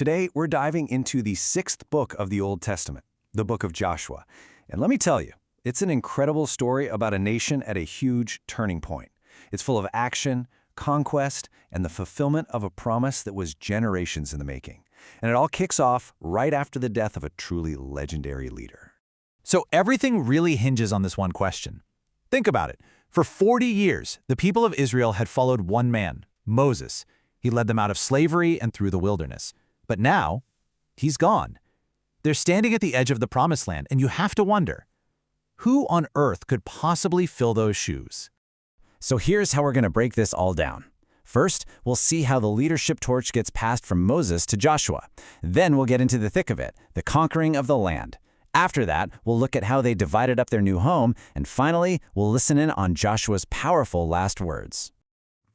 Today, we're diving into the sixth book of the Old Testament, the Book of Joshua. And let me tell you, it's an incredible story about a nation at a huge turning point. It's full of action, conquest, and the fulfillment of a promise that was generations in the making. And it all kicks off right after the death of a truly legendary leader. So everything really hinges on this one question. Think about it. For 40 years, the people of Israel had followed one man, Moses. He led them out of slavery and through the wilderness. But now, he's gone. They're standing at the edge of the Promised Land, and you have to wonder, who on earth could possibly fill those shoes? So here's how we're going to break this all down. First, we'll see how the leadership torch gets passed from Moses to Joshua. Then we'll get into the thick of it, the conquering of the land. After that, we'll look at how they divided up their new home, and finally, we'll listen in on Joshua's powerful last words.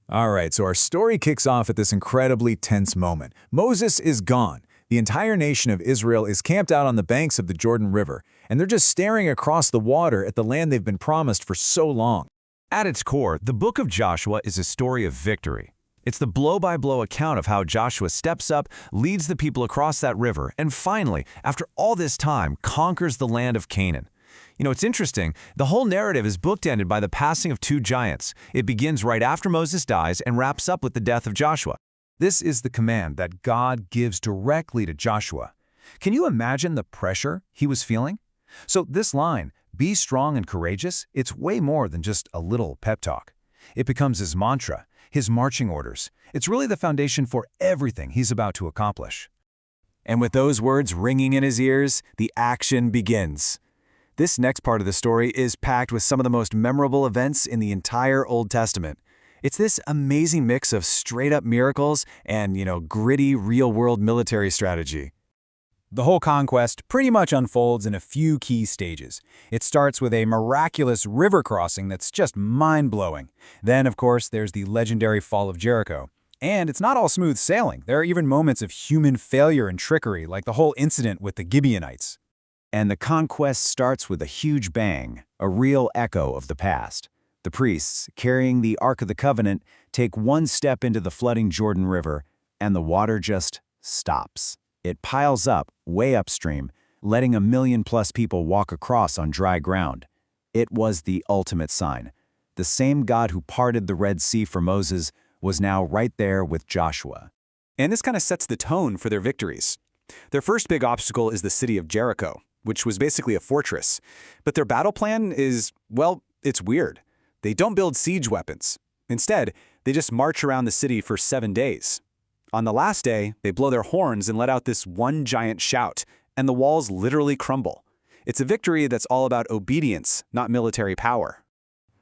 All right, so our story kicks off at this incredibly tense moment. Moses is gone. The entire nation of Israel is camped out on the banks of the Jordan River, and they're just staring across the water at the land they've been promised for so long. At its core, the Book of Joshua is a story of victory. It's the blow-by-blow account of how Joshua steps up, leads the people across that river, and finally, after all this time, conquers the land of Canaan. You know, it's interesting. The whole narrative is bookended by the passing of two giants. It begins right after Moses dies and wraps up with the death of Joshua. This is the command that God gives directly to Joshua. Can you imagine the pressure he was feeling? So this line, "Be strong and courageous," it's way more than just a little pep talk. It becomes his mantra, his marching orders. It's really the foundation for everything he's about to accomplish. And with those words ringing in his ears, the action begins. This next part of the story is packed with some of the most memorable events in the entire Old Testament. It's this amazing mix of straight-up miracles and, gritty, real-world military strategy. The whole conquest pretty much unfolds in a few key stages. It starts with a miraculous river crossing that's just mind-blowing. Then, of course, there's the legendary fall of Jericho. And it's not all smooth sailing. There are even moments of human failure and trickery, like the whole incident with the Gibeonites. And the conquest starts with a huge bang, a real echo of the past. The priests, carrying the Ark of the Covenant, take one step into the flooding Jordan River, and the water just stops. It piles up way upstream, letting 1 million+ people walk across on dry ground. It was the ultimate sign. The same God who parted the Red Sea for Moses was now right there with Joshua. And this kind of sets the tone for their victories. Their first big obstacle is the city of Jericho, which was basically a fortress. But their battle plan is, well, it's weird. They don't build siege weapons. Instead, they just march around the city for 7 days. On the last day, they blow their horns and let out this one giant shout, and the walls literally crumble. It's a victory that's all about obedience, not military power.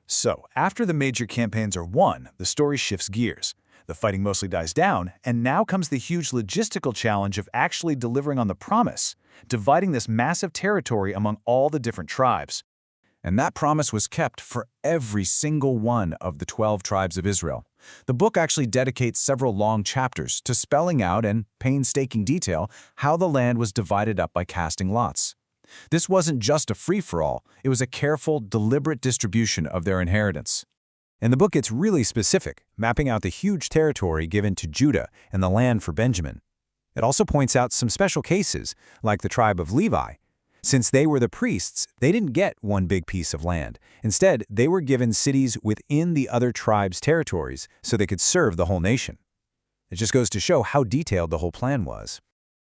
So, after the major campaigns are won, the story shifts gears. The fighting mostly dies down, and now comes the huge logistical challenge of actually delivering on the promise, dividing this massive territory among all the different tribes. And that promise was kept for every single one of the 12 tribes of Israel. The book actually dedicates several long chapters to spelling out in painstaking detail how the land was divided up by casting lots. This wasn't just a free-for-all, it was a careful, deliberate distribution of their inheritance. And the book gets really specific, mapping out the huge territory given to Judah and the land for Benjamin. It also points out some special cases, like the tribe of Levi. Since they were the priests, they didn't get one big piece of land. Instead, they were given cities within the other tribes' territories so they could serve the whole nation. It just goes to show how detailed the whole plan was.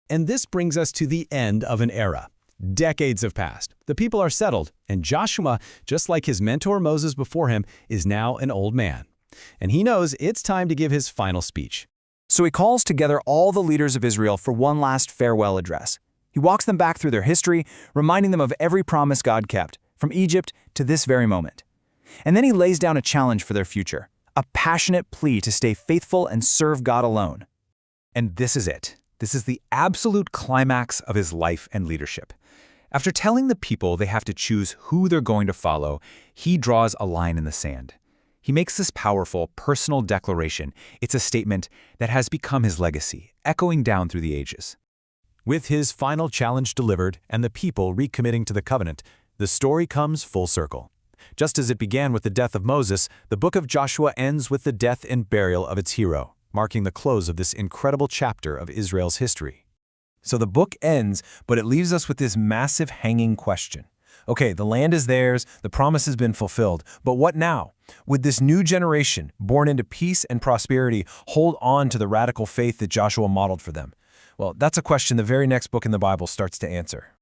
And this brings us to the end of an era. Decades have passed. The people are settled, and Joshua, just like his mentor Moses before him, is now an old man. And he knows it's time to give his final speech. So he calls together all the leaders of Israel for one last farewell address. He walks them back through their history, reminding them of every promise God kept, from Egypt to this very moment. And then he lays down a challenge for their future, a passionate plea to stay faithful and serve God alone. And this is it. This is the absolute climax of his life and leadership. After telling the people they have to choose who they're going to follow, he draws a line in the sand. He makes this powerful, personal declaration. It's a statement that has become his legacy, echoing down through the ages. With his final challenge delivered and the people recommitting to the covenant, the story comes full circle. Just as it began with the death of Moses, the book of Joshua ends with the death and burial of its hero, marking the close of this incredible chapter of Israel's history. So the book ends, but it leaves us with this massive hanging question. Okay, the land is theirs, the promise has been fulfilled, but what now? Would this new generation, born into peace and prosperity, hold on to the radical faith that Joshua modeled for them? Well, that's a question the very next book in the Bible starts to answer.